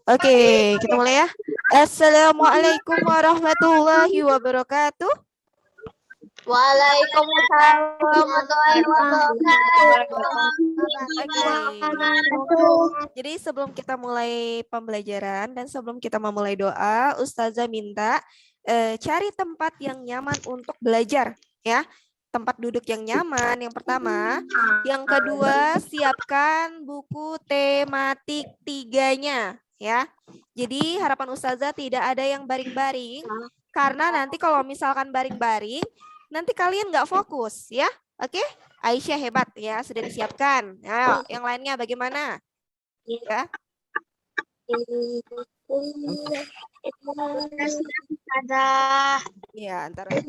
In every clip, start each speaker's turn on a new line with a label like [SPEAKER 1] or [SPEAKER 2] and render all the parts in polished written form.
[SPEAKER 1] Oke, kita mulai ya. Assalamualaikum warahmatullahi wabarakatuh.
[SPEAKER 2] Waalaikumsalam warahmatullahi wabarakatuh.
[SPEAKER 1] Jadi sebelum kita mulai pembelajaran dan sebelum kita memulai doa, Ustazah minta cari tempat yang nyaman untuk belajar, ya. Tempat duduk yang nyaman, yang pertama. Yang kedua, siapkan buku tematik 3-nya, ya. Jadi harapan Ustazah tidak ada yang baring-baring, karena nanti kalau misalkan baring-baring, nanti kalian nggak fokus, ya. Oke? Aisyah hebat ya, sudah disiapkan. Ayo, yang lainnya bagaimana? Ya. Ya, ntar. Ya.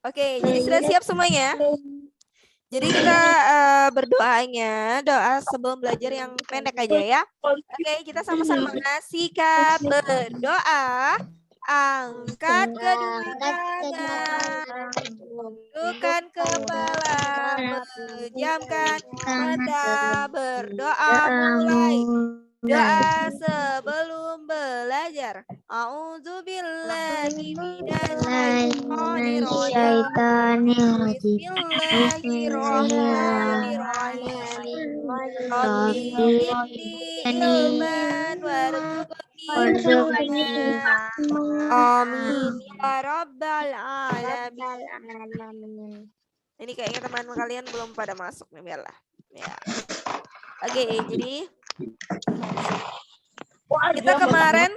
[SPEAKER 1] Oke, jadi sudah siap semuanya? Jadi kita berdoanya, doa sebelum belajar yang pendek aja ya. Oke, kita sama-sama sikap berdoa. Angkat kedua tangan, tundukkan kepala, pejamkan mata, berdoa mulai. Doa sebelum belajar. A'udzubillahi minasyaitonirrajim. Bismillahirrahmanirrahim. Rabbi zidni ilman warzuqni. Amin ya rabbal alamin. Ini kayaknya teman kalian belum pada masuk nih, biarlah. Ya. Oke, jadi kita kemarin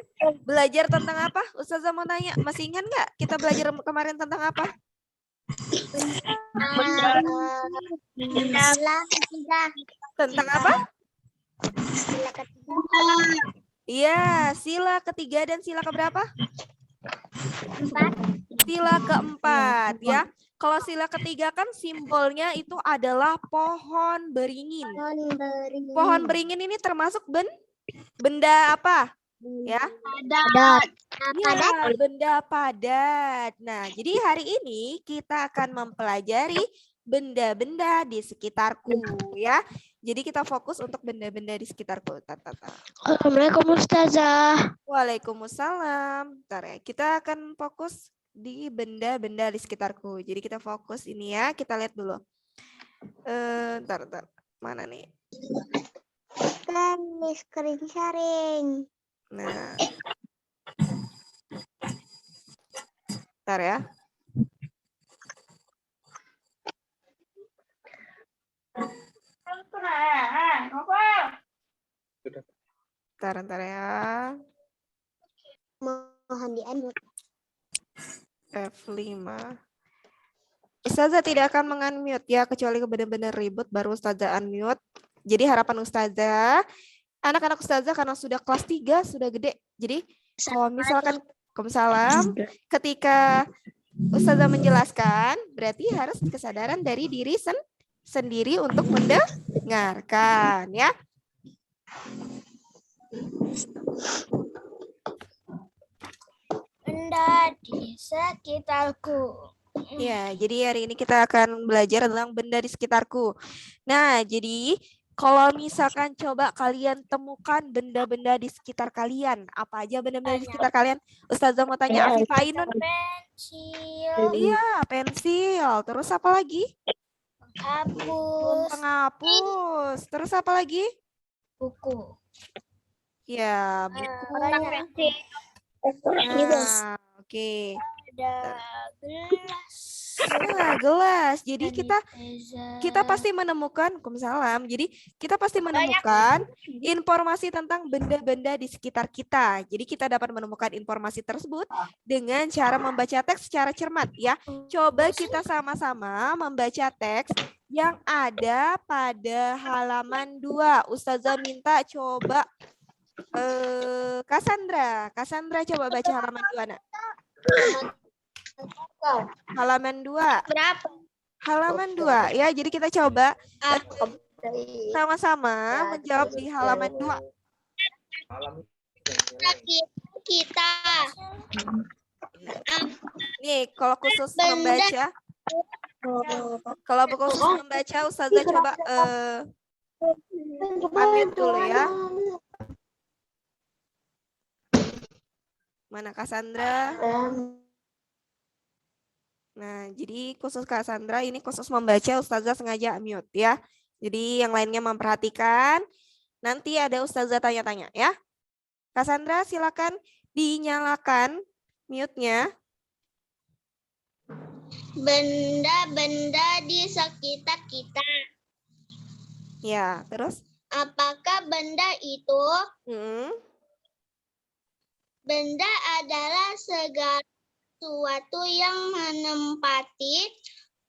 [SPEAKER 1] belajar tentang apa? Ustazah mau tanya, masih ingat nggak kita belajar kemarin tentang apa? Tentang apa? Iya, sila ketiga dan sila keberapa? Sila keempat, ya. Kalau sila ketiga kan simbolnya itu adalah pohon beringin. Pohon beringin ini termasuk benda apa? Ya.
[SPEAKER 2] Padat.
[SPEAKER 1] Ya, benda padat. Nah, jadi hari ini kita akan mempelajari benda-benda di sekitarku, ya. Jadi kita fokus untuk benda-benda di sekitarku.
[SPEAKER 2] Assalamualaikum Ustazah.
[SPEAKER 1] Waalaikumsalam. Bentar ya, kita akan fokus di benda-benda di sekitarku. Jadi kita fokus ini ya, kita lihat dulu. Bentar. Mana nih?
[SPEAKER 2] Kan screen sharing.
[SPEAKER 1] Nah. Bentar ya. Bentar ya.
[SPEAKER 2] Mohon di-unmute.
[SPEAKER 1] F5. Ustazah tidak akan mengunmute ya, kecuali benar-benar ribut baru Ustazah unmute. Jadi harapan Ustazah, anak-anak Ustazah karena sudah kelas 3, sudah gede. Jadi kalau misalkan ketika Ustazah menjelaskan, berarti harus kesadaran dari diri sendiri untuk mendengarkan ya.
[SPEAKER 2] Benda di sekitarku.
[SPEAKER 1] Ya, jadi hari ini kita akan belajar tentang benda di sekitarku. Nah, jadi kalau misalkan coba kalian temukan benda-benda di sekitar kalian, apa aja benda-benda di sekitar kalian? Ustazah mau tanya Afifah Ainun.
[SPEAKER 2] Pensil.
[SPEAKER 1] Iya, pensil. Terus apa lagi?
[SPEAKER 2] Penghapus.
[SPEAKER 1] Penghapus. Terus apa lagi?
[SPEAKER 2] Buku.
[SPEAKER 1] Ya, buku. Nah, oke.
[SPEAKER 2] Ada gelas.
[SPEAKER 1] Nah, gelas. Jadi kita pasti menemukan, Jadi kita pasti menemukan informasi tentang benda-benda di sekitar kita. Jadi kita dapat menemukan informasi tersebut dengan cara membaca teks secara cermat ya. Coba kita sama-sama membaca teks yang ada pada halaman 2. Ustazah minta coba Cassandra coba baca halaman 2, Nak. Halaman 2.
[SPEAKER 2] Berapa?
[SPEAKER 1] Halaman 2 ya. Jadi kita coba sama-sama menjawab di halaman 2.
[SPEAKER 2] Kita.
[SPEAKER 1] Nih, kalau khusus
[SPEAKER 2] Benda.
[SPEAKER 1] membaca, Ustazah coba unmute dulu ya. Mana Cassandra? Nah, jadi khusus Cassandra ini khusus membaca, Ustazah sengaja mute ya. Jadi yang lainnya memperhatikan. Nanti ada Ustazah tanya-tanya ya. Cassandra silakan dinyalakan mute-nya.
[SPEAKER 2] Benda-benda di sekitar kita.
[SPEAKER 1] Ya, terus?
[SPEAKER 2] Apakah benda itu?
[SPEAKER 1] Hmm.
[SPEAKER 2] Benda adalah segala sesuatu yang menempati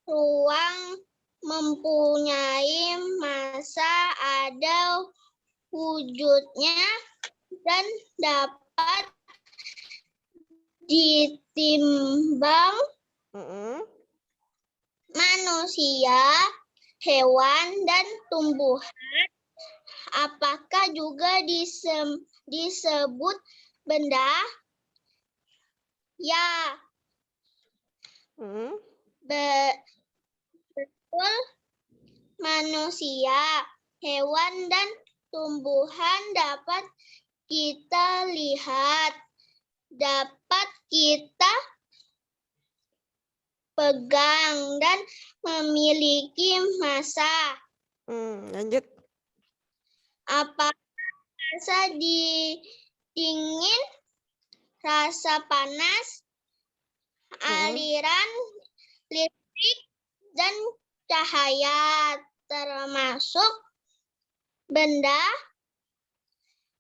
[SPEAKER 2] ruang, mempunyai massa, ada wujudnya, dan dapat ditimbang manusia, hewan, dan tumbuhan. Apakah juga disebut benda? Ya. Betul, manusia, hewan, dan tumbuhan dapat kita lihat, dapat kita pegang, dan memiliki massa.
[SPEAKER 1] Lanjut.
[SPEAKER 2] Apa rasa dingin, rasa panas, aliran listrik, dan cahaya termasuk benda?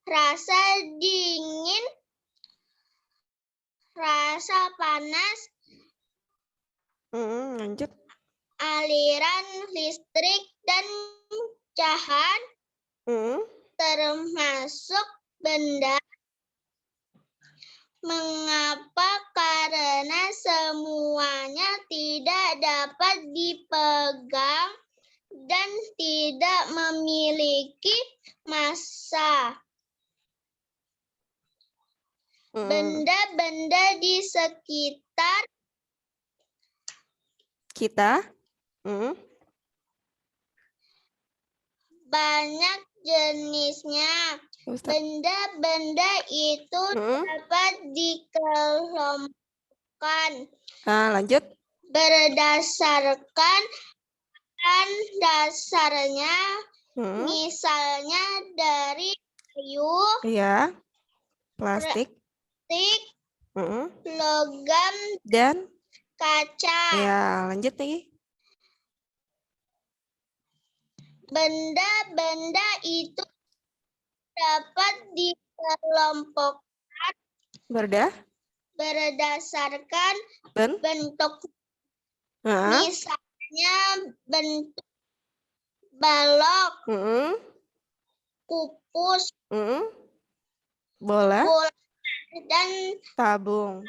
[SPEAKER 2] Rasa dingin, rasa panas,
[SPEAKER 1] lanjut.
[SPEAKER 2] aliran listrik, dan cahaya termasuk benda. Mengapa? Karena semuanya tidak dapat dipegang dan tidak memiliki massa. Benda-benda di sekitar
[SPEAKER 1] kita
[SPEAKER 2] banyak jenisnya. Benda-benda itu dapat dikelompokkan.
[SPEAKER 1] Lanjut.
[SPEAKER 2] Berdasarkan dasarnya, misalnya dari kayu,
[SPEAKER 1] plastik,
[SPEAKER 2] logam,
[SPEAKER 1] dan
[SPEAKER 2] kaca.
[SPEAKER 1] Ya, lanjut lagi.
[SPEAKER 2] Benda-benda itu dapat dikelompokkan berdasarkan bentuk. Misalnya bentuk balok, kupus,
[SPEAKER 1] bola,
[SPEAKER 2] dan
[SPEAKER 1] tabung.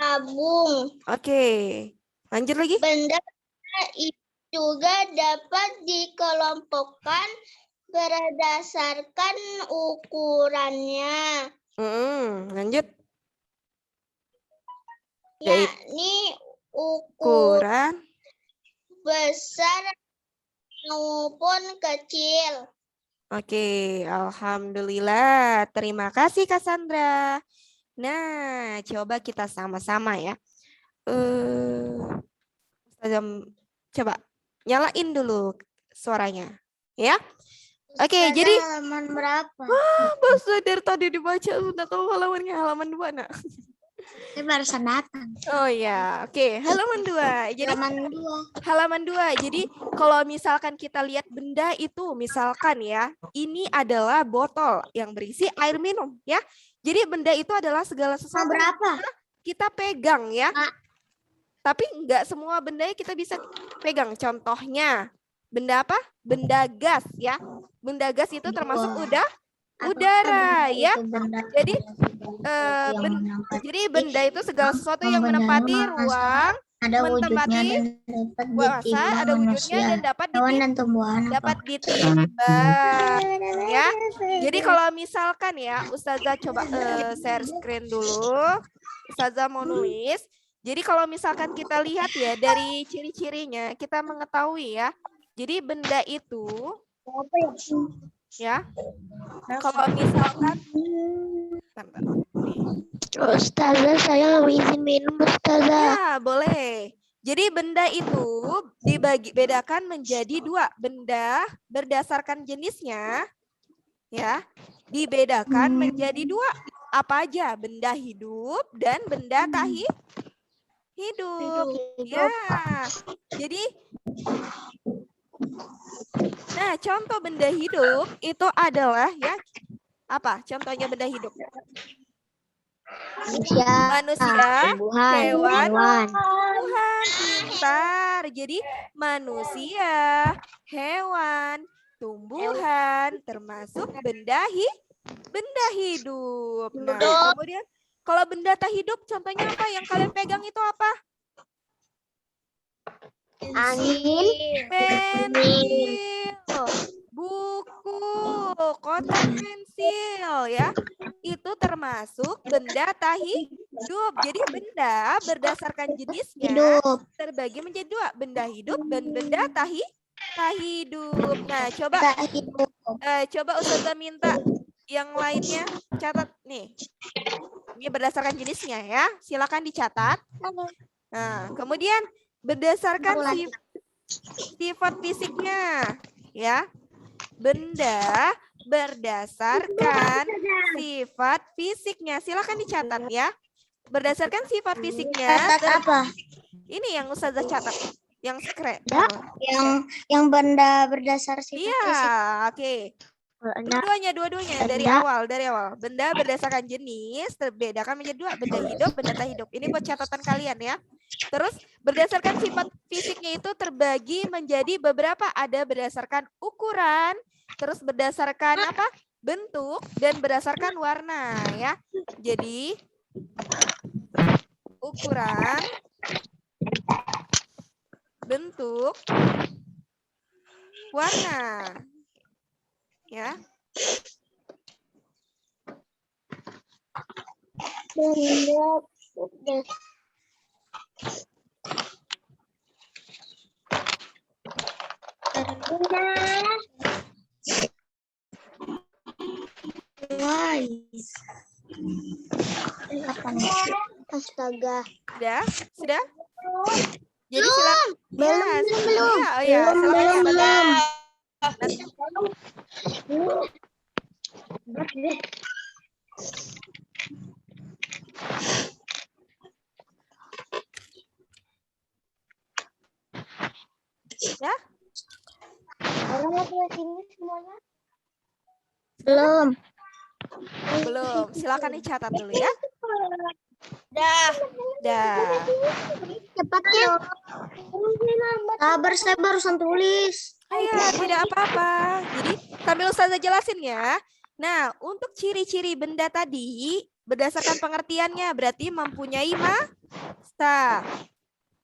[SPEAKER 2] Oke.
[SPEAKER 1] Lanjut lagi.
[SPEAKER 2] Benda juga dapat dikelompokkan berdasarkan ukurannya.
[SPEAKER 1] Lanjut.
[SPEAKER 2] Yakni ukuran besar maupun kecil. Oke,
[SPEAKER 1] alhamdulillah. Terima kasih Cassandra. Nah, coba kita sama-sama ya. Coba nyalain dulu suaranya, ya. Oke, jadi
[SPEAKER 2] halaman berapa?
[SPEAKER 1] Bahasa dari tadi dibaca sudah tahu halamannya, halaman 2, Nak.
[SPEAKER 2] Saya barusan datang.
[SPEAKER 1] Oh ya, oke. Halaman 2. Jadi halaman 2. Jadi kalau misalkan kita lihat benda itu, misalkan ya, ini adalah botol yang berisi air minum, ya. Jadi benda itu adalah segala sesuatu yang kita pegang, ya. Tapi enggak semua benda kita bisa pegang. Contohnya, benda apa? Benda gas, ya. Benda gas itu termasuk udara, ya. Jadi benda itu segala sesuatu yang menempati ruang,
[SPEAKER 2] Ada wujudnya
[SPEAKER 1] Mentempati
[SPEAKER 2] dan dapat
[SPEAKER 1] kuasa,
[SPEAKER 2] ditimbang
[SPEAKER 1] ada wujudnya
[SPEAKER 2] manusia,
[SPEAKER 1] dan
[SPEAKER 2] hewan dan tumbuhan apa?
[SPEAKER 1] dapat ditimbang ya. Jadi kalau misalkan ya, Ustazah coba share screen dulu. Ustazah mau nulis. Jadi kalau misalkan kita lihat ya dari ciri-cirinya, kita mengetahui ya. Jadi benda itu ya, kalau misalkan bentar, nih.
[SPEAKER 2] Ustazah, saya mau izin minum, Ustazah.
[SPEAKER 1] Ya, boleh. Jadi benda itu bedakan menjadi dua. Benda berdasarkan jenisnya ya, dibedakan menjadi dua. Apa aja? Benda hidup dan benda tak hidup. Ya. Jadi nah, contoh benda hidup itu adalah ya, apa? Contohnya benda hidup. Manusia, hewan, Tuhan, pintar. Jadi manusia, hewan, tumbuhan, termasuk benda hidup. Nah, kemudian kalau benda tak hidup, contohnya apa? Yang kalian pegang itu apa?
[SPEAKER 2] Angin,
[SPEAKER 1] Pensil, buku, kotak pensil ya. Itu termasuk benda tak hidup. Jadi benda berdasarkan jenisnya
[SPEAKER 2] hidup.
[SPEAKER 1] terbagi menjadi dua, benda hidup dan benda tak hidup. Nah, coba
[SPEAKER 2] Tak hidup.
[SPEAKER 1] coba Ustazah minta yang lainnya catat nih. Ini berdasarkan jenisnya ya. Silakan dicatat. Nah, kemudian berdasarkan sifat fisiknya ya. Benda berdasarkan sifat fisiknya. Silakan dicatat ya. Berdasarkan sifat fisiknya.
[SPEAKER 2] Catat apa?
[SPEAKER 1] Ini yang Ustazah catat. Yang screen.
[SPEAKER 2] Yang benda berdasar sifat
[SPEAKER 1] Iya,
[SPEAKER 2] fisik.
[SPEAKER 1] oke. Dua-duanya dari awal. Benda berdasarkan jenis terbedakan menjadi dua, benda hidup, benda tak hidup. Ini buat catatan kalian ya. Terus berdasarkan sifat fisiknya itu terbagi menjadi beberapa, ada berdasarkan ukuran, terus berdasarkan apa? Bentuk dan berdasarkan warna ya. Jadi ukuran, bentuk, warna. Ya.
[SPEAKER 2] Astaga.
[SPEAKER 1] Sudah? Jadi silakan.
[SPEAKER 2] Belum.
[SPEAKER 1] Ya, oh ya, silakan. Ya?
[SPEAKER 2] Belum.
[SPEAKER 1] Belum. Silakan dicatat dulu ya. Dah.
[SPEAKER 2] Cepatnya. Sabar, saya barusan tulis.
[SPEAKER 1] Ya, tidak apa-apa. Jadi sambil Ustazah jelasin ya. Nah, untuk ciri-ciri benda tadi berdasarkan pengertiannya berarti mempunyai massa.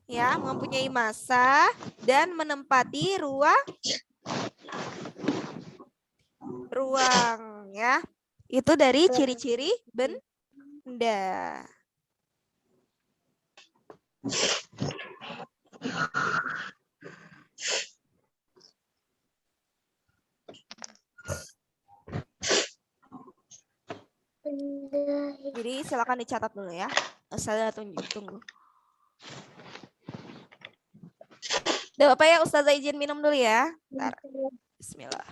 [SPEAKER 1] Ya, mempunyai massa dan menempati ruang ya. Itu dari ciri-ciri benda. Jadi silakan dicatat dulu ya. Ustazah tunggu. Udah Bapak ya, Ustazah izin minum dulu ya. Bentar. Bismillah.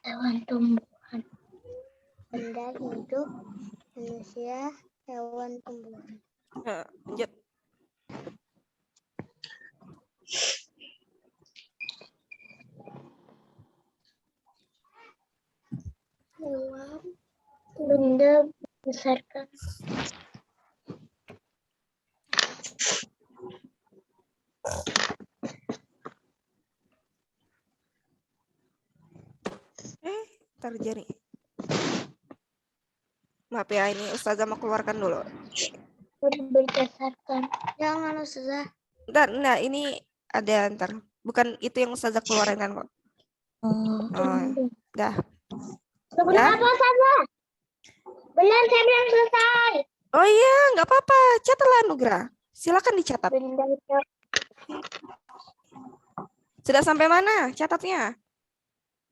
[SPEAKER 2] Hewan tumbuhan. Benda hidup, manusia, hewan tumbuhan.
[SPEAKER 1] Lanjut.
[SPEAKER 2] Benda besarkan.
[SPEAKER 1] Terjadi. Maaf ya, ini Ustazah mau keluarkan dulu.
[SPEAKER 2] Berdasarkan. Jangan Ustazah.
[SPEAKER 1] Ntar, nah ini ada ntar. Bukan itu yang Ustazah keluarin kan kok. Oh, dah. Ya.
[SPEAKER 2] Apa Ustazah? Belum, saya belum selesai.
[SPEAKER 1] Oh iya, nggak apa-apa. Catatlah Nugra. Silakan dicatat.
[SPEAKER 2] Benda
[SPEAKER 1] Sudah sampai mana catatnya?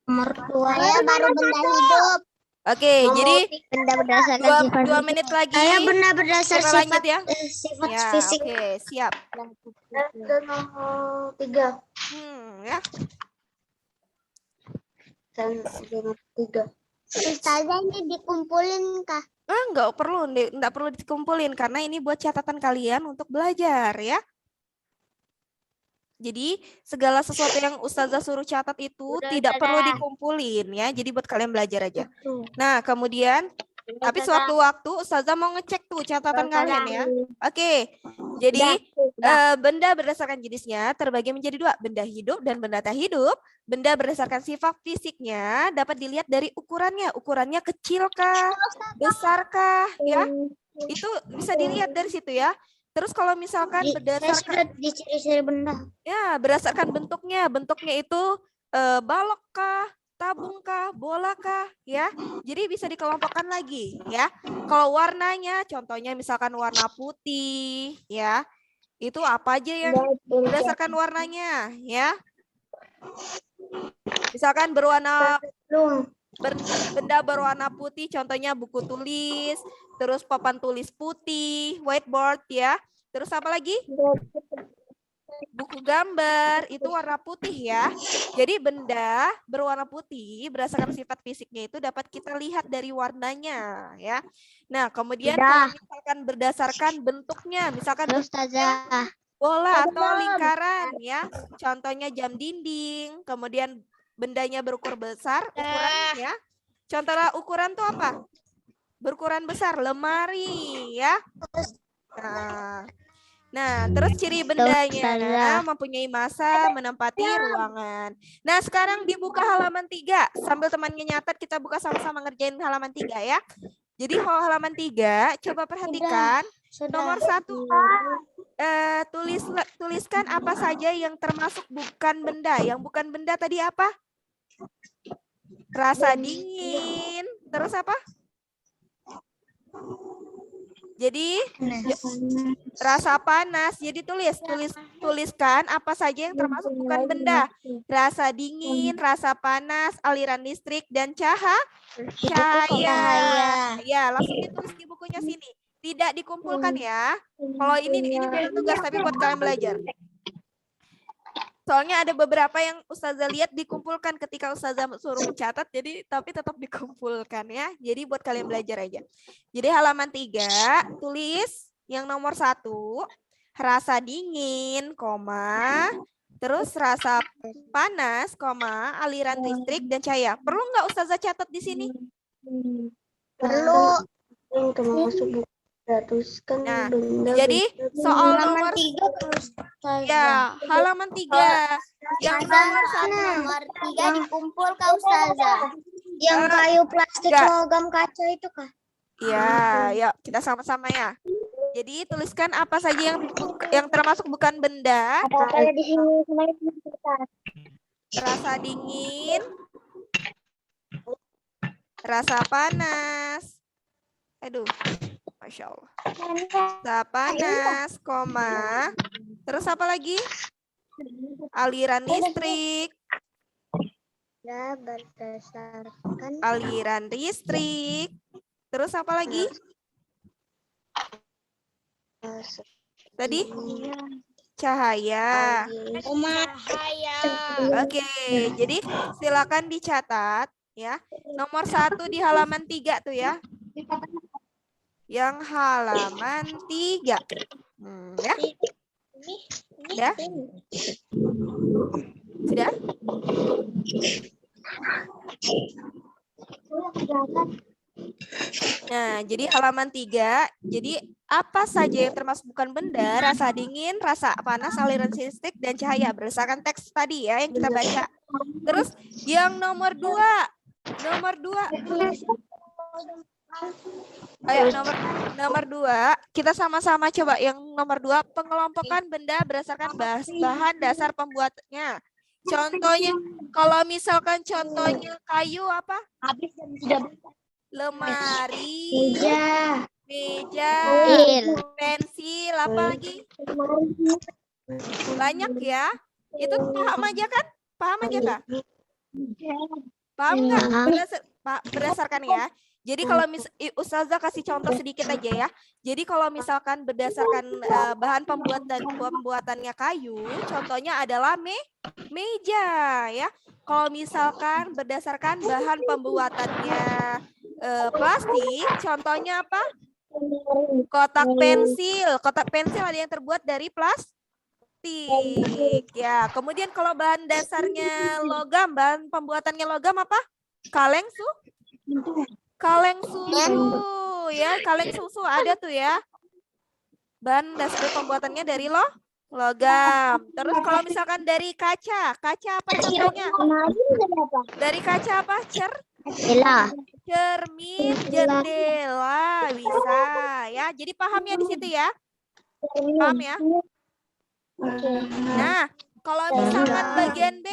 [SPEAKER 2] nomor 2. Saya baru benda hidup.
[SPEAKER 1] Oke, jadi
[SPEAKER 2] Benda berdasarkan sifat
[SPEAKER 1] 2 menit lagi.
[SPEAKER 2] Saya benda berdasar
[SPEAKER 1] Kita
[SPEAKER 2] sifat
[SPEAKER 1] lanjut ya.
[SPEAKER 2] sifat
[SPEAKER 1] Ya,
[SPEAKER 2] fisik.
[SPEAKER 1] oke, siap.
[SPEAKER 2] Nomor 3.
[SPEAKER 1] Ya.
[SPEAKER 2] Dan nomor 3. Ustazah ini dikumpulin kah?
[SPEAKER 1] Nggak perlu dikumpulin karena ini buat catatan kalian untuk belajar ya. Jadi segala sesuatu yang Ustazah suruh catat itu tidak perlu dikumpulin ya. Jadi buat kalian belajar aja. Nah, kemudian tapi sewaktu-waktu Ustazah mau ngecek tuh catatan kalian ya. Oke. Jadi benda berdasarkan jenisnya terbagi menjadi 2, benda hidup dan benda tak hidup. Benda berdasarkan sifat fisiknya dapat dilihat dari ukurannya. Ukurannya kecilkah, besarkah ya? Itu bisa dilihat dari situ ya. Terus kalau misalkan berdasarkan
[SPEAKER 2] di ciri-ciri benda.
[SPEAKER 1] Ya, berdasarkan bentuknya itu balok kah, tabung kah, bola kah, ya. Jadi bisa dikelompokkan lagi, ya. Kalau warnanya, contohnya misalkan warna putih, ya. Itu apa aja yang berdasarkan warnanya, ya. Misalkan benda berwarna putih, contohnya buku tulis, terus papan tulis putih, whiteboard, ya. Terus apa lagi? Buku gambar itu warna putih ya. Jadi benda berwarna putih berdasarkan sifat fisiknya itu dapat kita lihat dari warnanya ya. Nah, kemudian kalau misalkan berdasarkan bentuknya, misalkan bentuknya bola atau lingkaran ya. Contohnya jam dinding, kemudian bendanya berukur besar, ukuran ya. Contohnya ukuran tuh apa? Berukuran besar, lemari ya. Nah, terus ciri bendanya mempunyai massa, menempati ruangan. Nah, sekarang dibuka halaman 3. Sambil temannya nyatat, kita buka sama-sama ngerjain halaman 3 ya. Jadi halaman 3, coba perhatikan. Nomor 1, tuliskan apa saja yang termasuk bukan benda. Yang bukan benda tadi apa? Rasa dingin. Terus apa? Jadi rasa panas. Jadi tuliskan apa saja yang termasuk bukan benda. Rasa dingin, rasa panas, aliran listrik dan cahaya. Ya, langsung ditulis di bukunya sini. Tidak dikumpulkan ya. Kalau ini bukan tugas tapi buat kalian belajar. Soalnya ada beberapa yang Ustazah lihat dikumpulkan ketika Ustazah suruh mencatat, jadi tapi tetap dikumpulkan ya. Jadi buat kalian belajar aja. Jadi halaman 3, tulis yang nomor 1, rasa dingin, terus rasa panas, aliran listrik dan cahaya. Perlu nggak Ustazah catat di sini?
[SPEAKER 2] Perlu. Termasuk
[SPEAKER 1] nah, jadi soal nomor 3 ya, halaman 3 yang nomor
[SPEAKER 2] 3 dikumpul Kak Ustazah. Yang kayu plastik logam kaca itu Kak?
[SPEAKER 1] Iya, ya kita sama-sama ya. Jadi tuliskan apa saja yang termasuk bukan benda.
[SPEAKER 2] Ada di sini
[SPEAKER 1] rasa dingin, rasa panas. Aduh. Masya Allah. Rasa panas, terus apa lagi? Aliran listrik.
[SPEAKER 2] Berdasarkan
[SPEAKER 1] aliran listrik. Terus apa lagi? Tadi? Cahaya. Oke, jadi silakan dicatat ya. Nomor 1 di halaman 3 tuh ya. Yang halaman 3. Ya. Ya. Sudah? Nah, jadi halaman 3. Jadi apa saja yang termasuk bukan benda, rasa dingin, rasa panas, aliran listrik, dan cahaya berdasarkan teks tadi ya yang kita baca. Terus yang nomor 2. Nomor 2. Ayo nomor 2, kita sama-sama coba yang nomor 2, pengelompokan benda berdasarkan bahan dasar pembuatnya. Contohnya, kalau misalkan contohnya kayu apa?
[SPEAKER 2] Habis jam 3.
[SPEAKER 1] Lemari, meja, pensil, apa lagi? Banyak ya. Itu paham aja kan? Paham aja kak? Paham nggak? Berdasarkan ya. Jadi kalau Ustazah kasih contoh sedikit aja ya. Jadi kalau misalkan berdasarkan bahan pembuatannya kayu, contohnya adalah meja ya. Kalau misalkan berdasarkan bahan pembuatannya plastik, contohnya apa? Kotak pensil. Kotak pensil ada yang terbuat dari plastik ya. Kemudian kalau bahan dasarnya logam, bahan pembuatannya logam apa? Kaleng susu ya, kaleng susu ada tuh ya. Bahan dasar pembuatannya dari logam. Terus kalau misalkan dari kaca apa contohnya? Dari kaca apa? Cermin, jendela, bisa ya. Jadi paham ya di situ ya? Paham ya? Nah, kalau misalkan bagian B,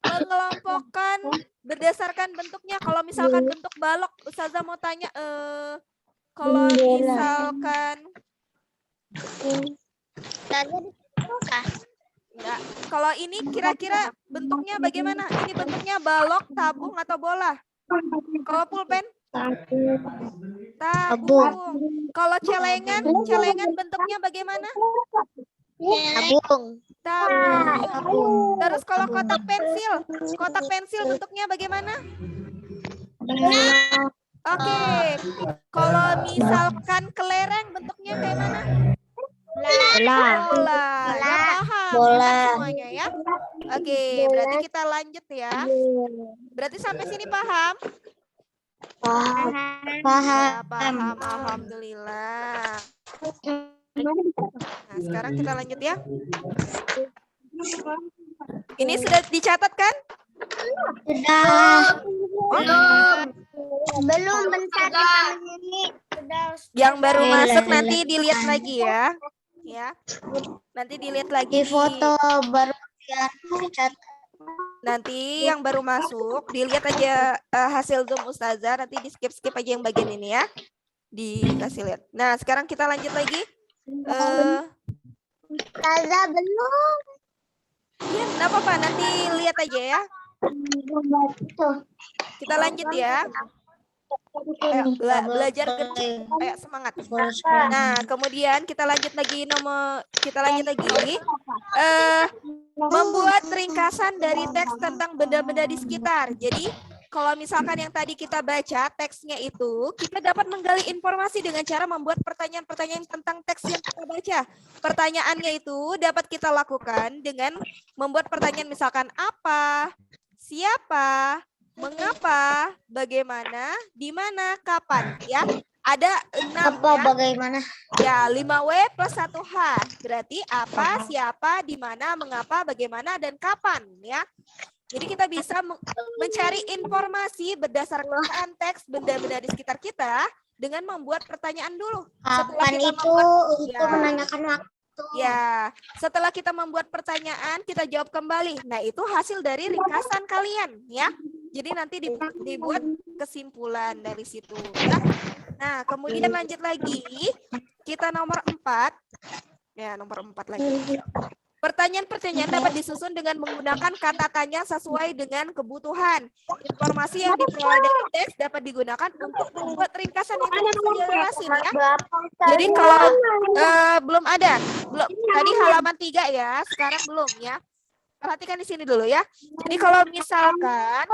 [SPEAKER 1] mengelompokkan berdasarkan bentuknya. Kalau misalkan bentuk balok, Ustazah mau tanya, kalau misalkan enggak, kalau ini kira-kira bentuknya bagaimana? Ini bentuknya balok, tabung atau bola? Kalau pulpen? Tabung. Kalau celengan bentuknya bagaimana? Tabung. Terus kalau kotak pensil bentuknya bagaimana? Oke. Kalau misalkan kelereng bentuknya kayak mana? Bola. Ya paham semuanya ya. Oke, berarti kita lanjut ya. Berarti sampai sini paham?
[SPEAKER 2] Paham.
[SPEAKER 1] Ya, paham. Alhamdulillah. Nah, sekarang kita lanjut ya. Ini sudah dicatat kan?
[SPEAKER 2] Belum bentar ini.
[SPEAKER 1] Yang baru masuk nanti dilihat lagi ya. Ya. Nanti dilihat lagi.
[SPEAKER 2] Di foto baru dicatat.
[SPEAKER 1] Nanti yang baru masuk dilihat aja hasil Zoom Ustazah, nanti di skip aja yang bagian ini ya. Dikasih lihat. Nah, sekarang kita lanjut lagi.
[SPEAKER 2] Ustazah belum.
[SPEAKER 1] Iya, enggak apa-apa, nanti lihat aja ya. Kita lanjut ya. Ayo, belajar gede, ayo semangat. Nah, kemudian kita lanjut lagi membuat ringkasan dari teks tentang benda-benda di sekitar. Jadi kalau misalkan yang tadi kita baca teksnya itu, kita dapat menggali informasi dengan cara membuat pertanyaan-pertanyaan tentang teks yang kita baca. Pertanyaannya itu dapat kita lakukan dengan membuat pertanyaan misalkan apa, siapa, mengapa, bagaimana, di mana, kapan, ya. Ada 6
[SPEAKER 2] apa
[SPEAKER 1] ya.
[SPEAKER 2] Bagaimana?
[SPEAKER 1] Ya, 5W plus 1H. Berarti apa, siapa, di mana, mengapa, bagaimana, dan kapan, ya. Jadi kita bisa mencari informasi berdasarkan teks benda-benda di sekitar kita dengan membuat pertanyaan dulu.
[SPEAKER 2] Kapan itu menanyakan waktu.
[SPEAKER 1] Ya, setelah kita membuat pertanyaan, kita jawab kembali. Nah, itu hasil dari ringkasan kalian, ya. Jadi nanti dibuat kesimpulan dari situ, ya. Nah, kemudian lanjut lagi. Kita nomor 4. Ya, nomor 4 lagi. Pertanyaan-pertanyaan dapat disusun dengan menggunakan kata tanya sesuai dengan kebutuhan. Informasi yang diperoleh dari teks dapat digunakan untuk membuat ringkasan yang jelas ya. Jadi kalau belum ada, tadi halaman 3 ya, sekarang belum ya. Perhatikan di sini dulu ya. Jadi kalau misalkan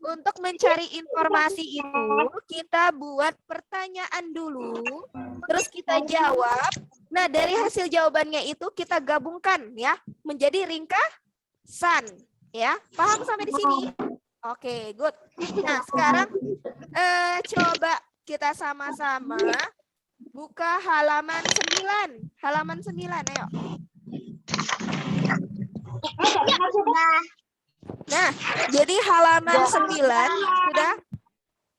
[SPEAKER 1] untuk mencari informasi itu kita buat pertanyaan dulu, terus kita jawab. Nah, dari hasil jawabannya itu kita gabungkan ya menjadi ringkasan ya. Paham sampai di sini? Oke, good. Nah, sekarang coba kita sama-sama buka halaman 9. Halaman 9, ayo. Nah, jadi halaman 9 sudah.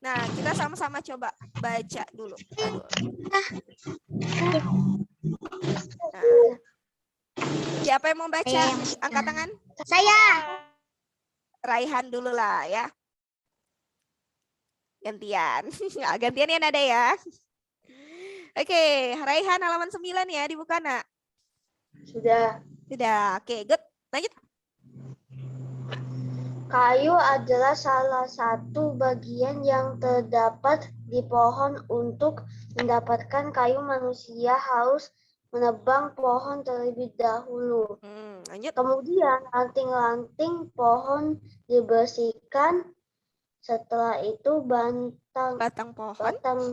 [SPEAKER 1] Nah, kita sama-sama coba baca dulu. Aduh. Nah, siapa yang mau baca? Angkat tangan.
[SPEAKER 2] Saya.
[SPEAKER 1] Raihan dulu lah ya. Gantian. Gantian ya Nada ya. Oke, Raihan halaman 9 ya, dibuka nak.
[SPEAKER 2] Sudah.
[SPEAKER 1] Sudah. Oke, good. Lanjut.
[SPEAKER 2] Kayu adalah salah satu bagian yang terdapat di pohon. Untuk mendapatkan kayu, manusia harus menebang pohon terlebih dahulu.
[SPEAKER 1] Lanjut.
[SPEAKER 2] Kemudian ranting-ranting pohon dibersihkan. Setelah itu batang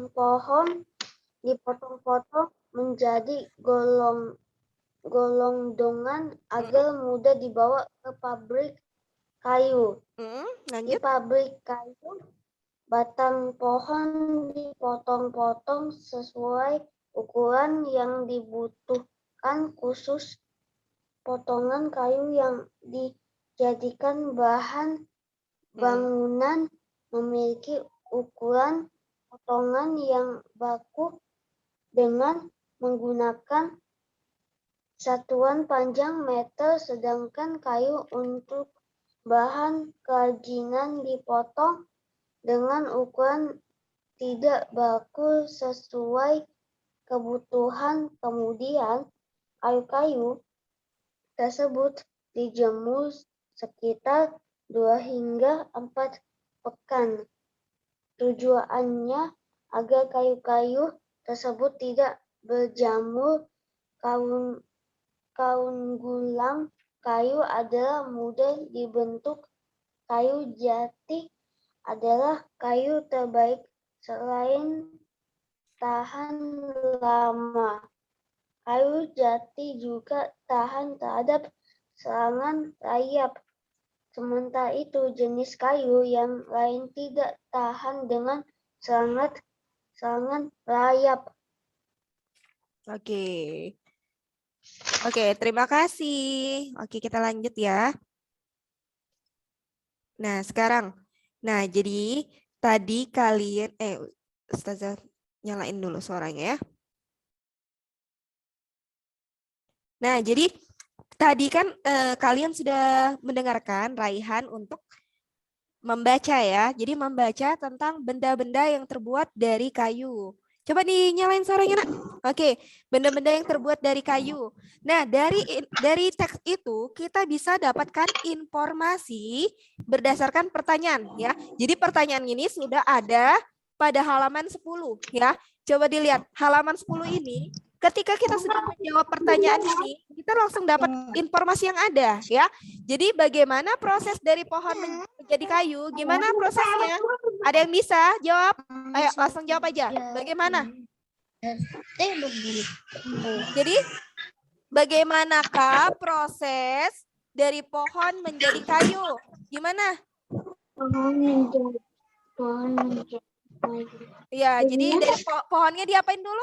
[SPEAKER 2] pohon dipotong-potong menjadi golongan agar mudah dibawa ke pabrik kayu. Di pabrik kayu, batang pohon dipotong-potong sesuai ukuran yang dibutuhkan, khusus potongan kayu yang dijadikan bahan bangunan memiliki ukuran potongan yang baku dengan menggunakan satuan panjang meter, sedangkan kayu untuk bahan kerajinan dipotong dengan ukuran tidak baku sesuai kebutuhan. Kemudian kayu-kayu tersebut dijemur sekitar 2 hingga 4 pekan. Tujuannya agar kayu-kayu tersebut tidak berjamur. Kaunggulan kayu adalah mudah dibentuk. Kayu jati adalah kayu terbaik selain tahan lama. Kayu jati juga tahan terhadap serangan rayap. Sementara itu, jenis kayu yang lain tidak tahan dengan serangan rayap.
[SPEAKER 1] Oke. Oke, terima kasih. Oke, kita lanjut ya. Nah, sekarang. Nah, jadi tadi kalian Ustazah nyalain dulu suaranya ya. Nah, jadi tadi kan kalian sudah mendengarkan Raihan untuk membaca ya. Jadi membaca tentang benda-benda yang terbuat dari kayu. Coba dinyalain suaranya, Nak. Oke, benda-benda yang terbuat dari kayu. Nah, dari teks itu kita bisa dapatkan informasi berdasarkan pertanyaan ya. Jadi pertanyaan ini sudah ada pada halaman 10 ya. Coba dilihat halaman 10 ini. Ketika kita sudah menjawab pertanyaan ini, kita langsung dapat informasi yang ada ya. Jadi bagaimana proses dari pohon menjadi kayu? Gimana prosesnya? Ada yang bisa jawab? Ayo langsung jawab aja. Bagaimana? Jadi bagaimanakah proses dari pohon menjadi kayu? Gimana? Ya, jadi dari pohonnya diapain dulu?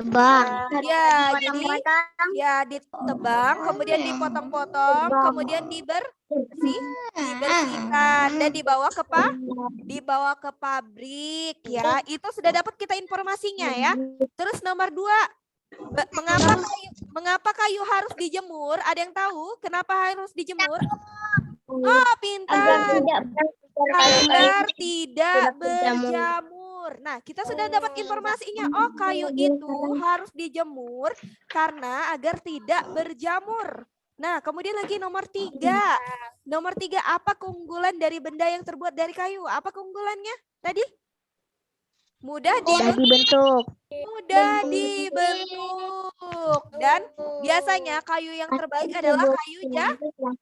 [SPEAKER 2] Tebang.
[SPEAKER 1] Ya, jadi ya ditebang, kemudian dipotong-potong, kemudian dibersihkan dan dibawa ke pabrik ya. Itu sudah dapat kita informasinya ya. Terus nomor 2, mengapa kayu harus dijemur? Ada yang tahu kenapa harus dijemur? Oh, pintar. Agar tidak berjamur. Nah, kita sudah dapat informasinya. Oh, kayu itu harus dijemur karena agar tidak berjamur. Nah, kemudian lagi nomor 3. Nomor 3, apa keunggulan dari benda yang terbuat dari kayu? Apa keunggulannya tadi? Mudah dibentuk. Mudah dibentuk. Dan biasanya kayu yang terbaik adalah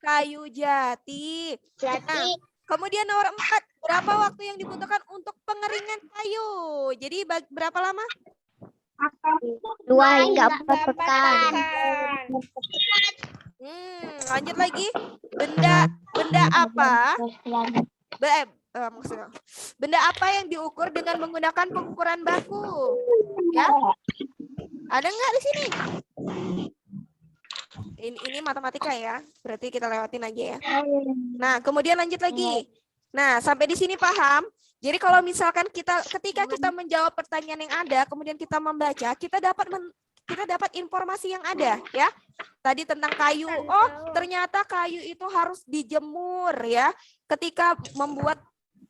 [SPEAKER 1] kayu jati. Nah, kemudian nomor 4, berapa waktu yang dibutuhkan untuk pengeringan kayu? Jadi berapa lama?
[SPEAKER 2] 2 hingga 4 pekan.
[SPEAKER 1] Lanjut lagi. Benda apa? maksudnya benda apa yang diukur dengan menggunakan pengukuran baku? Ya, ada nggak di sini? Ini matematika ya, berarti kita lewatin aja ya. Nah, kemudian lanjut lagi. Nah, sampai di sini paham? Jadi kalau misalkan ketika kita menjawab pertanyaan yang ada, kemudian kita membaca, kita dapat informasi yang ada ya. Tadi tentang kayu. Oh, ternyata kayu itu harus dijemur ya. Ketika membuat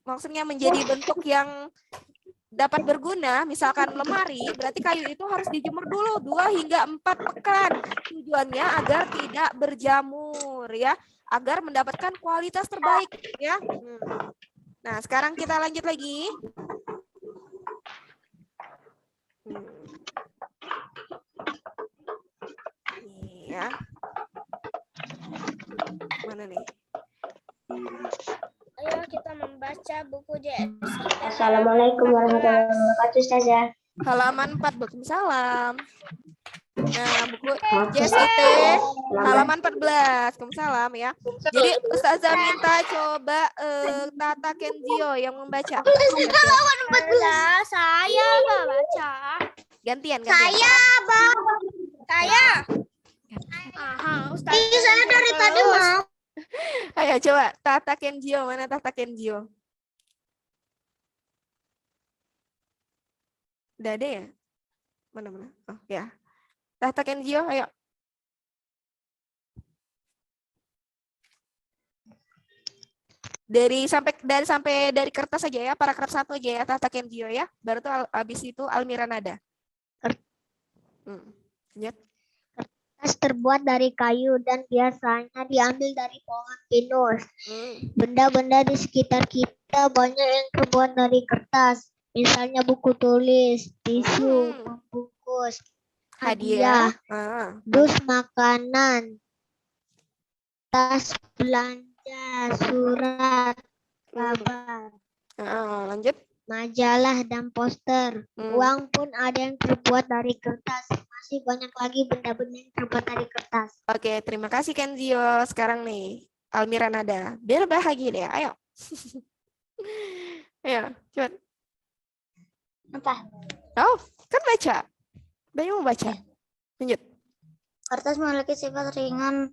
[SPEAKER 1] maksudnya menjadi bentuk yang dapat berguna, misalkan lemari, berarti kayu itu harus dijemur dulu 2 hingga 4 pekan. Tujuannya agar tidak berjamur ya, agar mendapatkan kualitas terbaik ya. Nah, sekarang kita lanjut lagi. Nih ya. Mana nih?
[SPEAKER 3] Ayo kita membaca buku JS.
[SPEAKER 2] Assalamualaikum warahmatullahi wabarakatuh, Ustazah.
[SPEAKER 1] Halaman 4, Waalaikumsalam. Nah, buku JSIT halaman 14. Waalaikumsalam ya. Jadi Ustazah minta coba Tata Kenzio yang membaca.
[SPEAKER 3] Halaman 14. Saya baca.
[SPEAKER 1] Gantian.
[SPEAKER 3] Saya, Bang. Saya. Ustaz. Saya dari tadi mau.
[SPEAKER 1] Ayo coba Tata Kenzio, mana Tata Kenzio? Udah ada ya? Mana? Oh ya. Tata Kenzio, ayo. Dari kertas aja ya, paragraf 1 aja ya, Tata Kenzio ya. Baru tuh habis itu Almira Nada. Lanjut.
[SPEAKER 3] Kertas terbuat dari kayu dan biasanya diambil dari pohon pinus. Benda-benda di sekitar kita banyak yang terbuat dari kertas. Misalnya buku tulis, tisu, pembungkus, hadiah, dus makanan, tas belanja, surat, kabar,
[SPEAKER 1] lanjut.
[SPEAKER 3] majalah dan poster. Uang pun ada yang terbuat dari kertas. Masih banyak lagi benda-benda yang terbuat dari kertas.
[SPEAKER 1] Oke, terima kasih Kenzio. Sekarang nih, Almira Nada. Biar bahagia deh, ayo. Ayo, cepat.
[SPEAKER 3] Apa?
[SPEAKER 1] Oh, kan baca. Banyak mau baca. Lanjut.
[SPEAKER 3] Kertas memiliki sifat ringan,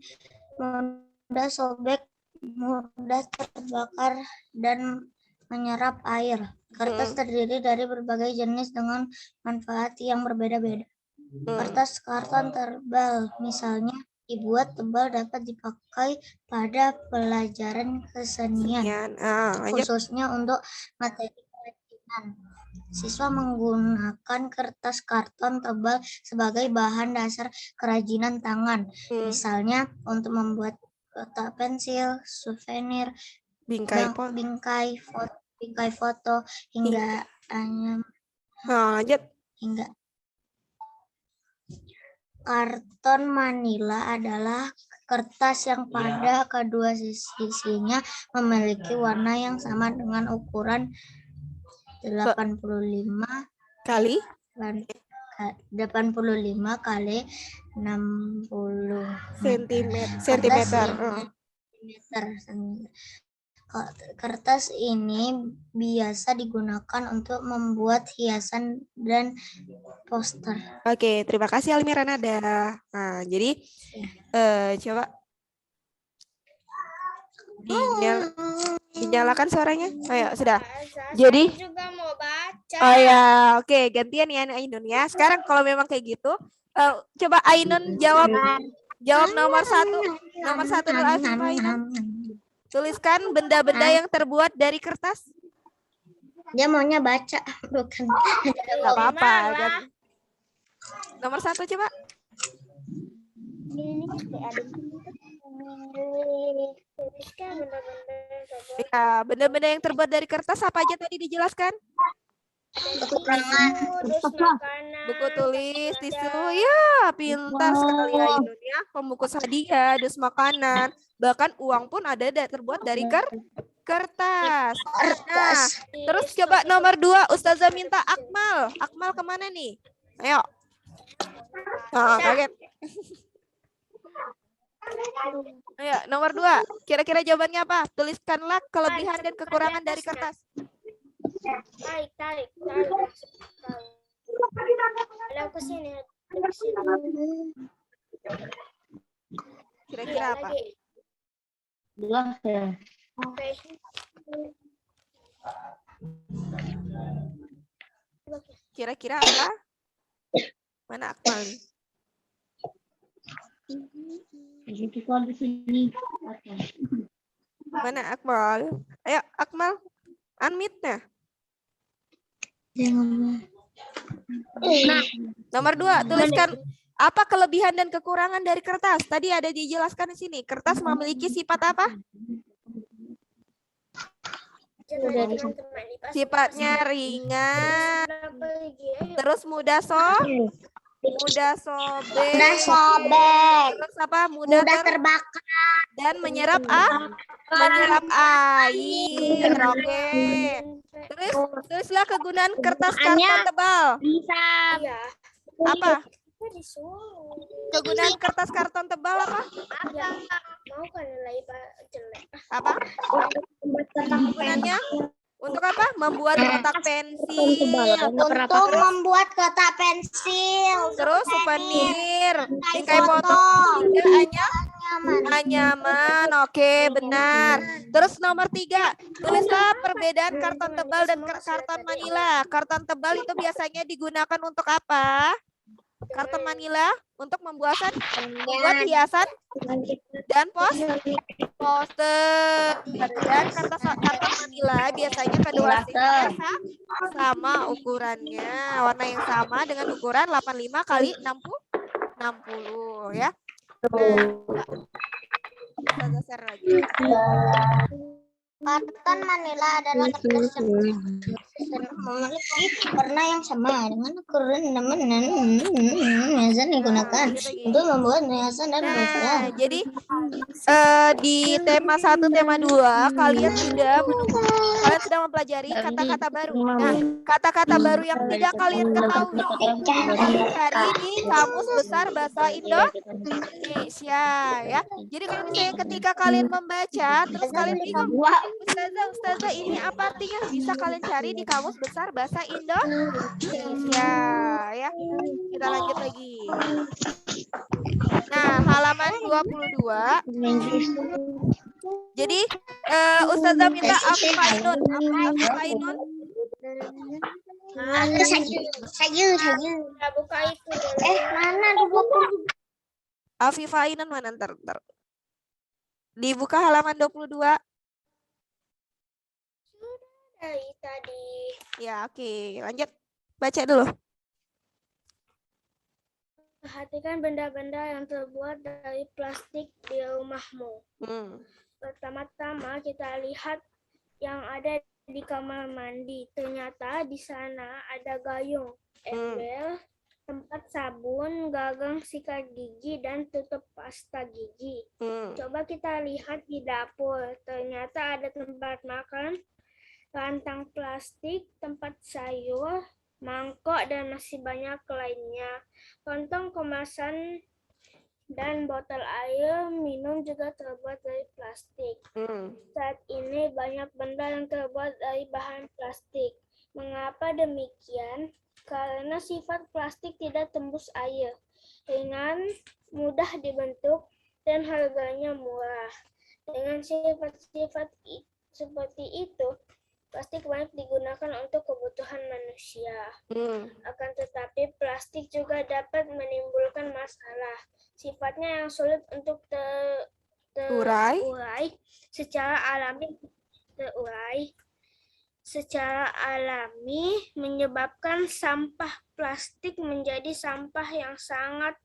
[SPEAKER 3] mudah sobek, mudah terbakar, dan menyerap air. Kertas terdiri dari berbagai jenis dengan manfaat yang berbeda-beda. Kertas karton tebal, misalnya, dibuat tebal dapat dipakai pada pelajaran kesenian, khususnya untuk materi kerajinan. Siswa menggunakan kertas karton tebal sebagai bahan dasar kerajinan tangan, misalnya untuk membuat kotak pensil, souvenir, bingkai foto, hingga
[SPEAKER 1] lanjut.
[SPEAKER 3] Hingga karton Manila adalah kertas yang pada kedua sisinya memiliki warna yang sama dengan ukuran 85 kali 60
[SPEAKER 1] sentimeter.
[SPEAKER 3] Kertas ini biasa digunakan untuk membuat hiasan dan poster.
[SPEAKER 1] Oke, terima kasih Almira Nada. Nah, jadi coba dinyalakan suaranya. Ayo, sudah. Jadi
[SPEAKER 3] juga mau baca.
[SPEAKER 1] Oh ya, oke, gantian ya Ainun ya. Sekarang kalau memang kayak gitu, coba Ainun jawab nomor 1. Nomor 1 dulu Ainun. Tuliskan benda-benda yang terbuat dari kertas.
[SPEAKER 3] Dia maunya baca, bukan.
[SPEAKER 1] Gak apa-apa. Nomor 1 coba. Ya, benda-benda yang terbuat dari kertas apa aja tadi dijelaskan? Buku tulis, tisu, ya pintar sekali Ainun ya. Pembungkus hadiah, dus makanan, bahkan uang pun ada terbuat dari kertas. Nah, terus coba nomor 2, Ustazah minta Akmal. Akmal kemana nih? Ayo. Kaget. Ayo, nomor 2. Kira-kira jawabannya apa? Tuliskanlah kelebihan dan kekurangan dari kertas.
[SPEAKER 2] Tarik. Ada aku sini.
[SPEAKER 1] Kira-kira apa?
[SPEAKER 2] Oke.
[SPEAKER 1] Kira-kira apa? Mana Akmal? Mana Akmal? Ayo, Akmal. Unmute-nya. Nomor 2, tuliskan apa kelebihan dan kekurangan dari kertas. Tadi ada dijelaskan di sini. Kertas memiliki sifat apa? Sifatnya ringan, terus mudah sobek, terus apa? Mudah
[SPEAKER 3] terbakar.
[SPEAKER 1] dan menyerap air. Oke. Tulislah kegunaan kertas karton tebal.
[SPEAKER 3] Bisa.
[SPEAKER 2] Iya.
[SPEAKER 1] Apa?
[SPEAKER 2] Disuruh.
[SPEAKER 1] Kegunaan kertas karton tebal apa?
[SPEAKER 2] Ya, mau kan nilai jelek.
[SPEAKER 1] Apa? Kegunaannya untuk apa? Membuat kotak pensil.
[SPEAKER 3] Untuk membuat kotak pensil.
[SPEAKER 1] Terus souvenir, bingkai foto, hingga anyaman. Oke, benar. Terus nomor 3, tulislah perbedaan karton tebal dan karton manila. Karton tebal itu biasanya digunakan untuk apa? Karton manila untuk membuat hiasan dan poster. Dan karton manila biasanya kedua sisinya sama ukurannya, warna yang sama dengan ukuran 85 kali 60 ya. Kita geser lagi.
[SPEAKER 3] Karton manila adalah kertas yang memiliki warna yang sama dengan ukuran hiasan digunakan untuk membuat hiasan dan poster.
[SPEAKER 1] Nah, jadi di tema 1, tema 2 kalian sudah mempelajari kata-kata baru. Nah, kata-kata baru yang tidak kalian ketahui cari di Kamus Besar Bahasa Indonesia ya. Jadi kalau misalnya ketika kalian membaca terus kalian bingung, Ustazah ini apa artinya? Bisa kalian cari di Kamus Besar Bahasa Indonesia ya. Kita lanjut lagi. Nah, halaman 22. Jadi Ustazah minta Afifainun.
[SPEAKER 3] Saya.
[SPEAKER 2] Kita buka itu.
[SPEAKER 3] Mana buku?
[SPEAKER 1] Afifainun mana ntar. Dibuka halaman 22.
[SPEAKER 2] Dari tadi.
[SPEAKER 1] Ya, oke. Lanjut. Baca dulu.
[SPEAKER 2] Perhatikan benda-benda yang terbuat dari plastik di rumahmu. Pertama-tama kita lihat yang ada di kamar mandi. Ternyata di sana ada gayung, ember, tempat sabun, gagang sikat gigi, dan tutup pasta gigi. Coba kita lihat di dapur. Ternyata ada tempat makan, rantang plastik, tempat sayur, mangkok, dan masih banyak lainnya. Kantong kemasan dan botol air minum juga terbuat dari plastik. Saat ini banyak benda yang terbuat dari bahan plastik. Mengapa demikian? Karena sifat plastik tidak tembus air, ringan, mudah dibentuk, dan harganya murah. Dengan sifat-sifat seperti itu, plastik banyak digunakan untuk kebutuhan manusia. Akan tetapi plastik juga dapat menimbulkan masalah. Sifatnya yang sulit untuk terurai secara alami menyebabkan sampah plastik menjadi sampah yang sangat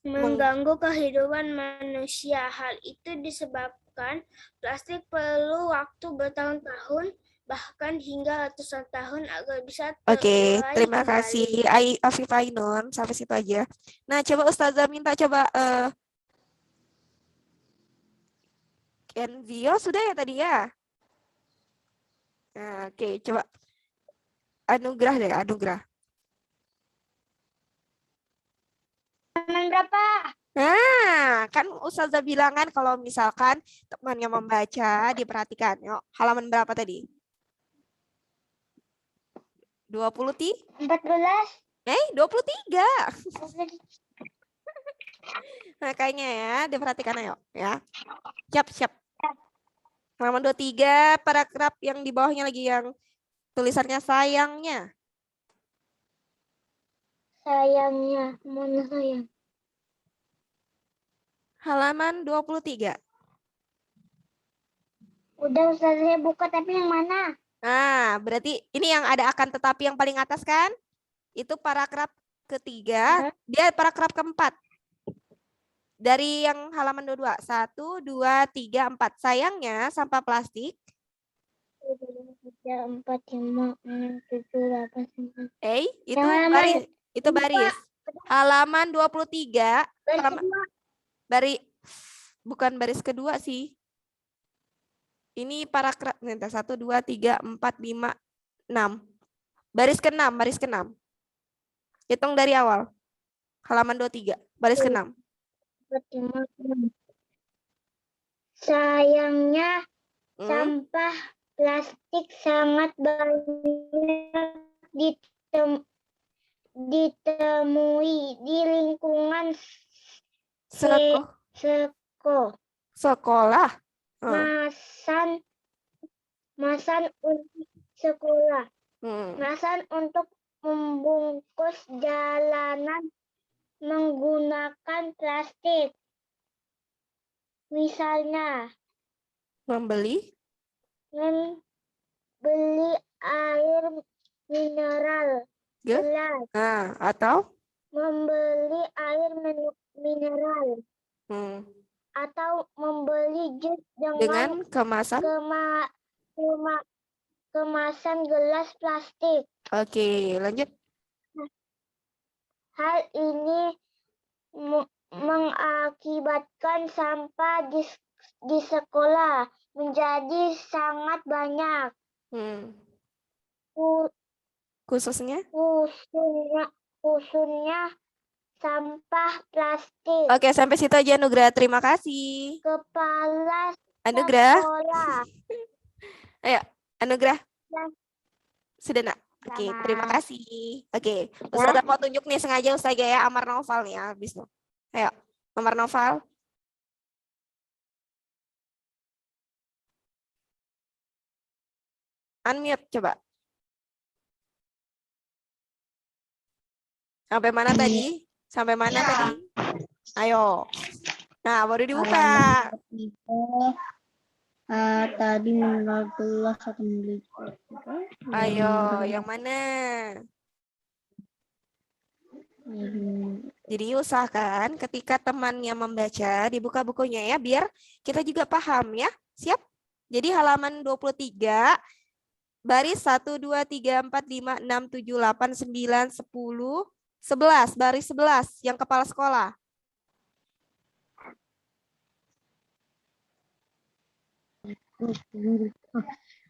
[SPEAKER 2] mengganggu kehidupan manusia. Hal itu disebabkan plastik perlu waktu bertahun-tahun, bahkan hingga ratusan tahun agar bisa terurai.
[SPEAKER 1] Oke, terima kasih Afifainun. Sampai situ aja. Nah, coba Ustazah minta coba Envio sudah ya tadi ya? Nah, oke, coba Anugrah deh, Anugrah.
[SPEAKER 3] Halaman berapa?
[SPEAKER 1] Nah, Nah, kan Ustazah bilang kan kalau misalkan temannya membaca, diperhatikan. Yuk, halaman berapa tadi? 20
[SPEAKER 2] 14.
[SPEAKER 1] 23. Makanya ya, diperhatikan ayo ya. Siap. Halaman 23, paragraf yang di bawahnya lagi yang tulisannya sayangnya.
[SPEAKER 2] Sayangnya, mana sayang?
[SPEAKER 1] Halaman 23.
[SPEAKER 2] Udah Ustaz, saya buka, tapi yang mana?
[SPEAKER 1] Nah, berarti ini yang ada akan tetapi yang paling atas kan? Itu paragraf ketiga, dia paragraf keempat. Dari yang halaman 22, 1, 2, 3, 4. Sayangnya sampah plastik.
[SPEAKER 2] 3, 4, 5, 6, 7, 8, 9.
[SPEAKER 1] Itu
[SPEAKER 2] Yang halaman
[SPEAKER 1] baris. Itu baris. Halaman 23. Bukan baris kedua sih. Ini paragraf 1, 2, 3, 4, 5, 6. Baris ke-6. Hitung dari awal. Halaman 23, baris ke-6.
[SPEAKER 2] Sayangnya sampah plastik sangat banyak ditemui di lingkungan
[SPEAKER 1] sekolah.
[SPEAKER 2] Masan untuk sekolah. Masan untuk membungkus jalanan menggunakan plastik. Misalnya, membeli air mineral gelas.
[SPEAKER 1] Atau
[SPEAKER 2] Membeli air mineral. Atau membeli jus dengan kemasan gelas plastik.
[SPEAKER 1] Oke, lanjut.
[SPEAKER 2] Hal ini mengakibatkan sampah di sekolah menjadi sangat banyak. Khususnya sampah plastik.
[SPEAKER 1] Oke, sampai situ aja Nugra. Terima kasih.
[SPEAKER 2] Kepala
[SPEAKER 1] Anugrah.
[SPEAKER 2] sekolah.
[SPEAKER 1] Ayo, Anugrah.
[SPEAKER 2] Ya.
[SPEAKER 1] Sudah nak? Oke, terima kasih. Oke, Ustazah mau tunjuk nih sengaja Ustazah ya Amar Noval nih habis loh. Ayo, Amar Noval. Unmute coba. Sampai mana tadi? Sampai mana tadi? Ayo. Nah, baru dibuka.
[SPEAKER 3] Tadi mengenal gelas atau membeli.
[SPEAKER 1] Ayo, yang mana? Jadi usahakan ketika temannya membaca, dibuka bukunya ya, biar kita juga paham ya. Siap? Jadi halaman 23, baris 1, 2, 3, 4, 5, 6, 7, 8, 9, 10, 11, baris 11 yang kepala sekolah.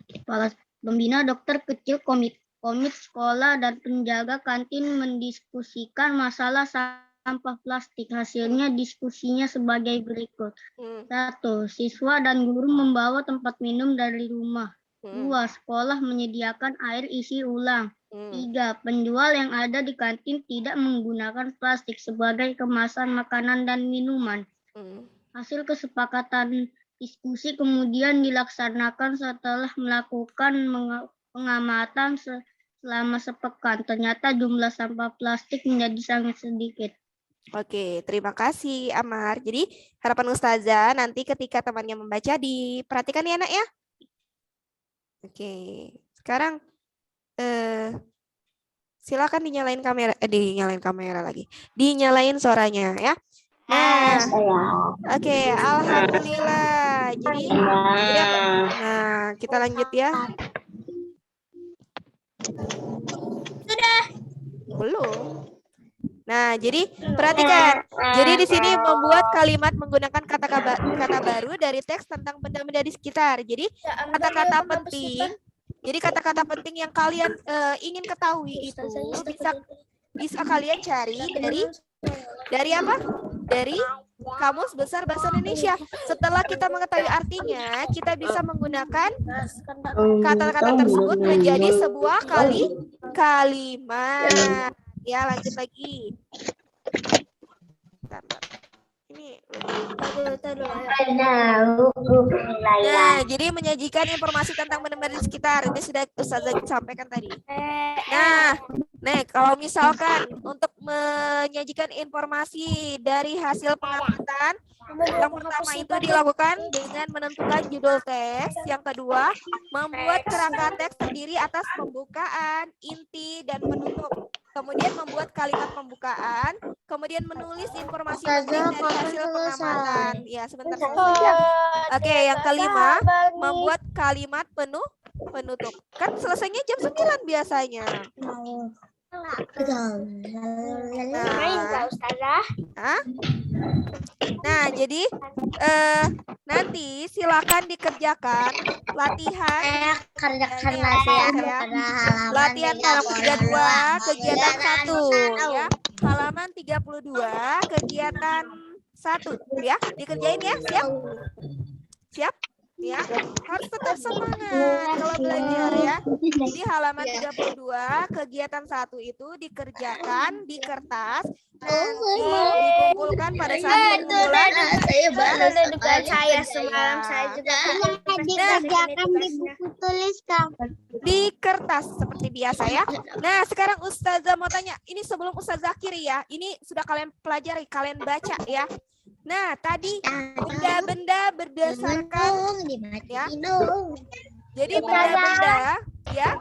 [SPEAKER 3] Kepala pembina dokter kecil komit sekolah dan penjaga kantin mendiskusikan masalah sampah plastik. Hasilnya diskusinya sebagai berikut. 1. Siswa dan guru membawa tempat minum dari rumah. 2. Sekolah menyediakan air isi ulang. 3. Penjual yang ada di kantin tidak menggunakan plastik sebagai kemasan makanan dan minuman. Hasil kesepakatan diskusi kemudian dilaksanakan setelah melakukan pengamatan selama sepekan. Ternyata jumlah sampah plastik menjadi sangat sedikit.
[SPEAKER 1] Oke, terima kasih Amar. Jadi harapan Ustazah nanti ketika temannya membaca diperhatikan ya anak ya. Oke, sekarang silakan dinyalain kamera lagi. Dinyalain suaranya ya. Nah, oke, alhamdulillah. Jadi apa? Nah, kita lanjut ya.
[SPEAKER 2] Sudah.
[SPEAKER 1] Belum. Nah, jadi perhatikan. Jadi di sini membuat kalimat menggunakan kata baru dari teks tentang benda-benda di sekitar. Jadi kata-kata penting. Jadi kata-kata penting yang kalian ingin ketahui itu bisa kalian cari dari apa? Dari Kamus Besar Bahasa Indonesia. Setelah kita mengetahui artinya, kita bisa menggunakan kata-kata tersebut menjadi sebuah kalimat. Ya, lanjut lagi. Bentar. Ini nah, jadi menyajikan informasi tentang benda-benda di sekitar. Ini sudah Ustazah sampaikan tadi. Nah, kalau misalkan untuk menyajikan informasi dari hasil pengamatan, yang pertama itu dilakukan dengan menentukan judul teks. Yang kedua, membuat kerangka teks terdiri atas pembukaan, inti, dan penutup. Kemudian membuat kalimat pembukaan, kemudian menulis informasi penting dari hasil pengamatan. Ya, sebentar saja. Oke, yang kelima, membuat kalimat penutup. Kan selesainya jam 9 biasanya. Nah, jadi nanti silakan dikerjakan latihan latihan halaman 32 kegiatan 1 ya. Halaman 32 kegiatan 1 ya. Dikerjain ya, siap? Siap? Ya, harus tetap semangat kalau belajar ya. Jadi halaman 32 kegiatan 1 itu dikerjakan di kertas, nanti dikumpulkan pada saat pengumpulan.
[SPEAKER 2] Saya semalam saya juga dikerjakan di buku tulis
[SPEAKER 1] di kertas seperti biasa ya. Nah, sekarang Ustazah mau tanya, ini sebelum Ustazah akhiri ya, ini sudah kalian pelajari, kalian baca ya. Nah, tadi benda-benda berdasarkan ya. Jadi benda-benda ya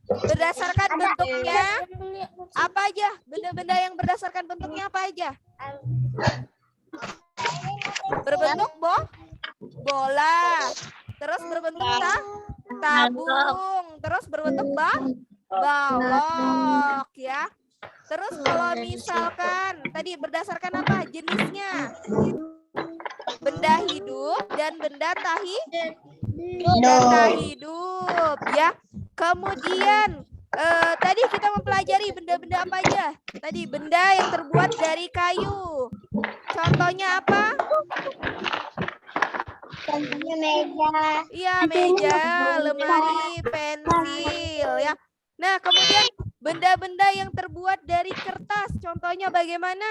[SPEAKER 1] berdasarkan bentuknya apa aja? Benda-benda yang berdasarkan bentuknya apa aja? Berbentuk bola, terus berbentuk tabung, terus berbentuk balok ya. Terus kalau misalkan tadi berdasarkan apa jenisnya? Benda hidup dan benda tak hidup ya. Kemudian tadi kita mempelajari benda-benda apa aja? Tadi benda yang terbuat dari kayu. Contohnya apa?
[SPEAKER 2] Contohnya meja.
[SPEAKER 1] Iya, meja, lemari, pensil ya. Nah, kemudian benda-benda yang terbuat dari kertas, contohnya bagaimana?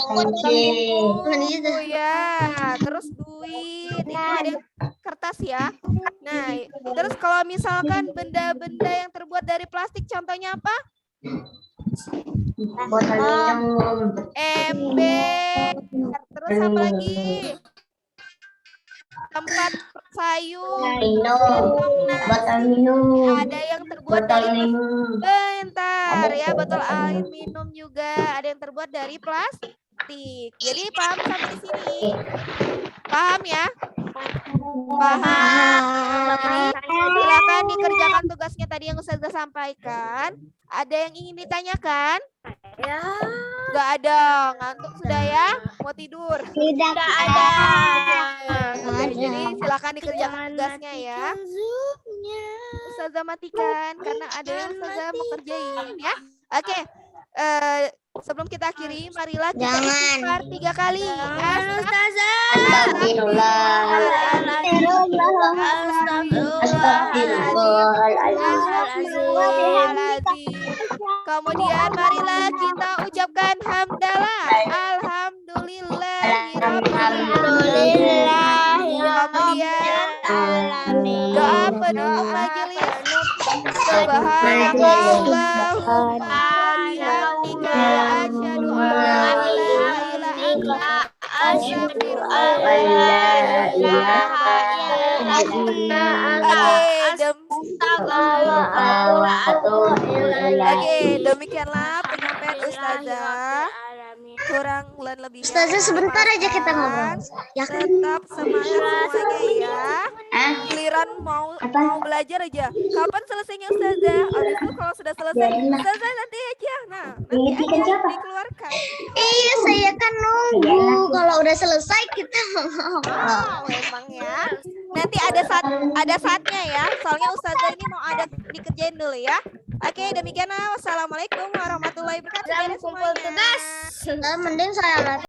[SPEAKER 1] Oh ya, terus duit, itu ada kertas ya. Nah, terus kalau misalkan benda-benda yang terbuat dari plastik, contohnya apa? Ember, terus apa lagi? Tempat sayur, ada yang terbuat dari bentar ya, botol air minum juga ada yang terbuat dari plastik. Jadi paham sampai di sini? Paham ya? Paham. Jadi silakan dikerjakan tugasnya tadi yang Ustazah sampaikan. Ada yang ingin ditanyakan?
[SPEAKER 2] Ya.
[SPEAKER 1] Enggak ada, ngantuk sudah ya? Mau tidur?
[SPEAKER 2] Tidak ada.
[SPEAKER 1] Jadi silakan dikerjakan tugasnya ya. Ustazah matikan karena ada yang Ustazah mau kerjain ya. Oke. Sebelum kita akhiri, marilah kita istighfar 3 kali. Kemudian marilah kita ucapkan hamdalah. Alhamdulillah. Kemudian doa penutup majelis. Subhanallah. Asyhadu an la ilaha illa Oke, demikianlah penyampaian Ustazah. Kurang dan lebihnya.
[SPEAKER 2] Ustazah sebentar aja kita ngobrol.
[SPEAKER 1] Ya, tetap semangat semuanya ya. Giliran mau belajar aja. Kapan selesainya Ustazah? Habis itu kalau sudah selesai, Ustazah nanti aja. Nah, nanti aja dikeluarkan.
[SPEAKER 2] Iya, saya kan nunggu. Kalau udah selesai kita
[SPEAKER 1] Oh, emang ya. Nanti ada saatnya ya. Soalnya Ustazah ini mau ada dikerjain dulu ya. Oke, demikianlah. Wassalamualaikum warahmatullahi wabarakatuh.
[SPEAKER 2] Jam
[SPEAKER 1] Dadah
[SPEAKER 2] kumpul
[SPEAKER 1] semuanya.
[SPEAKER 2] tugas. Mending saya